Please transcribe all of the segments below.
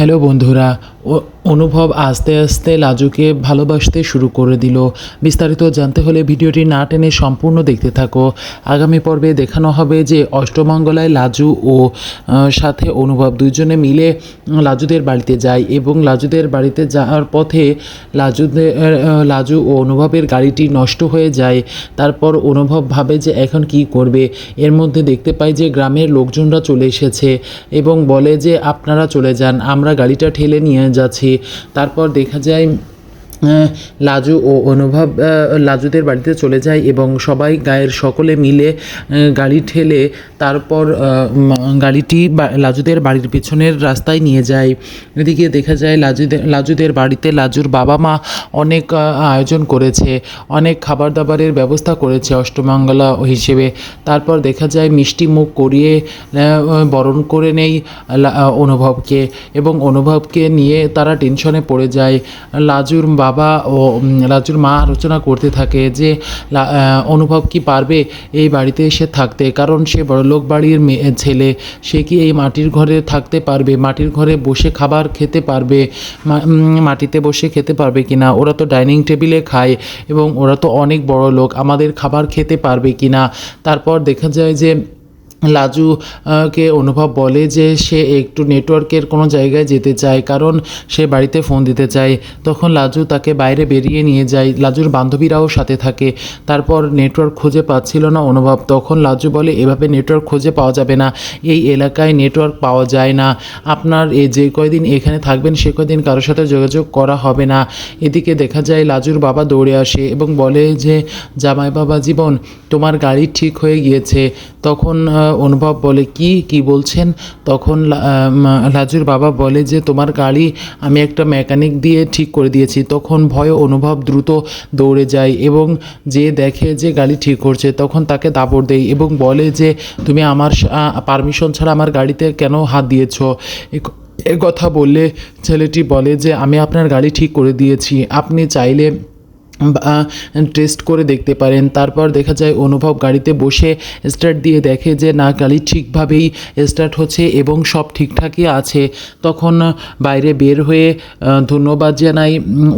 Hello বন্ধুরা, অনুভব আস্তে আস্তে লাজুকে ভালোবাসতে শুরু করে দিল। বিস্তারিত জানতে হলে ভিডিওটি না টেনে সম্পূর্ণ দেখতে থাকো। আগামী পর্বে দেখানো হবে যে অষ্টমঙ্গলায় লাজু ও সাথে অনুভব দুজনে মিলে লাজুদের বাড়িতে যায় এবং লাজুদের বাড়িতে যাওয়ার পথে লাজু ও অনুভবের গাড়িটি নষ্ট হয়ে যায়। তারপর অনুভব ভাবে যে এখন কি করবে। এর মধ্যে দেখতে পাই যে গ্রামের লোকজনরা চলে এসেছে এবং বলে যে আপনারা চলে যান, আমরা গাড়িটা ঠেলে নিয়ে যাচ্ছি। তারপর দেখা যায় লাজু ও অনুভব লাজুদের বাড়িতে চলে যায় এবং সবাই গায়ের সকলে মিলে গাড়ি ঠেলে তারপর গাড়িটি লাজুদের বাড়ির পেছনের রাস্তায় নিয়ে যায়। এদিকে দেখা যায় লাজুদের বাড়িতে লাজুর বাবা মা অনেক আয়োজন করেছে, অনেক খাবার দাবারের ব্যবস্থা করেছে অষ্টমঙ্গলা হিসেবে। তারপর দেখা যায় মিষ্টি মুখ করিয়ে বরণ করে নেই অনুভবকে এবং অনুভবকে নিয়ে তারা টেনশনে পড়ে যায়। লাজুর বাবা ও লাজুর মা আলোচনা করতে থাকে যে অনুভব কি পারবে এই বাড়িতে এসে থাকতে, কারণ সে বড়লোক বাড়ির ছেলে, সে কি এই মাটির ঘরে থাকতে পারবে, মাটির ঘরে বসে খাবার খেতে পারবে, মাটিতে বসে খেতে পারবে কিনা। ওরা তো ডাইনিং টেবিলে খায় এবং ওরা তো অনেক বড় লোক, আমাদের খাবার খেতে পারবে কিনা। তারপর দেখা যায় যে লাজুকে অনুভব বলে যে সে একটু নেটওয়ার্কের কোনো জায়গায় যেতে চায়, কারণ সে বাড়িতে ফোন দিতে চায়। তখন লাজু তাকে বাইরে বেরিয়ে নিয়ে যায়, লাজুর বান্ধবীরাও সাথে থাকে। তারপর নেটওয়ার্ক খুঁজে পাচ্ছিল না অনুভব, তখন লাজু বলে এভাবে নেটওয়ার্ক খুঁজে পাওয়া যাবে না, এই এলাকায় নেটওয়ার্ক পাওয়া যায় না, আপনার যে কয়দিন এখানে থাকবেন সে কয়দিন কারোর সাথে যোগাযোগ করা হবে না। এদিকে দেখা যায় লাজুর বাবা দৌড়ে আসে এবং বলে যে জামাই বাবা জীবন, তোমার গাড়ি ঠিক হয়ে গিয়েছে। তখন অনুভব বলে কি বলছেন। তখন লাজুর বাবা বলে যে তোমার গাড়ি আমি একটা মেকানিক দিয়ে ঠিক করে দিয়েছি। তখন ভয়ে অনুভব দ্রুত দৌড়ে যায় এবং যে দেখে যে গাড়ি ঠিক করছে তখন তাকে দাবড় দেয় এবং বলে যে তুমি আমার পারমিশন ছাড়া আমার গাড়িতে কেন হাত দিয়েছ। এ কথা বললে ছেলেটি বলে যে আমি আপনার গাড়ি ঠিক করে দিয়েছি, আপনি চাইলে টেস্ট করে দেখতে পারেন। তারপর দেখা যায় অনুভব গাড়িতে বসে স্টার্ট দিয়ে দেখে যে না, গাড়ি ঠিকভাবেই স্টার্ট হচ্ছে এবং সব ঠিকঠাকই আছে। তখন বাইরে বের হয়ে ধন্যবাদ জানাই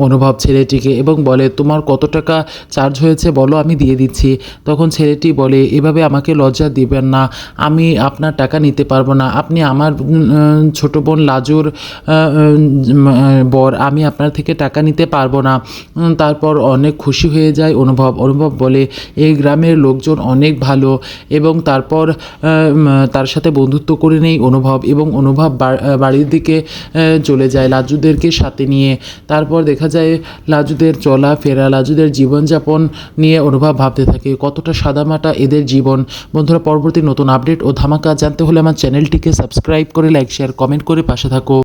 অনুভব ছেলেটিকে এবং বলে তোমার কত টাকা চার্জ হয়েছে বলো, আমি দিয়ে দিচ্ছি। তখন ছেলেটি বলে এভাবে আমাকে লজ্জা দিবেন না, আমি আপনার টাকা নিতে পারবো না, আপনি আমার ছোটো বোন লাজুর বর, আমি আপনার থেকে টাকা নিতে পারবো না। তারপর অনেক খুশি হয়ে যায় অনুভব বলে এই গ্রামের লোকজন অনেক ভালো এবং তারপর তার সাথে বন্ধুত্ব করে নেই অনুভব এবং অনুভব বাড়ির দিকে চলে যায় লাজুদেরকে সাথে নিয়ে। তারপর দেখা যায় লাজুদের চলাফেরা, লাজুদের জীবনযাপন নিয়ে অনুভব ভাবতে থাকে কতটা সাদামাটা এদের জীবন। বন্ধুরা, পরবর্তী নতুন আপডেট ও ধামাকা জানতে হলে আমার চ্যানেলটিকে সাবস্ক্রাইব করে লাইক শেয়ার কমেন্ট করে পাশে থাকো।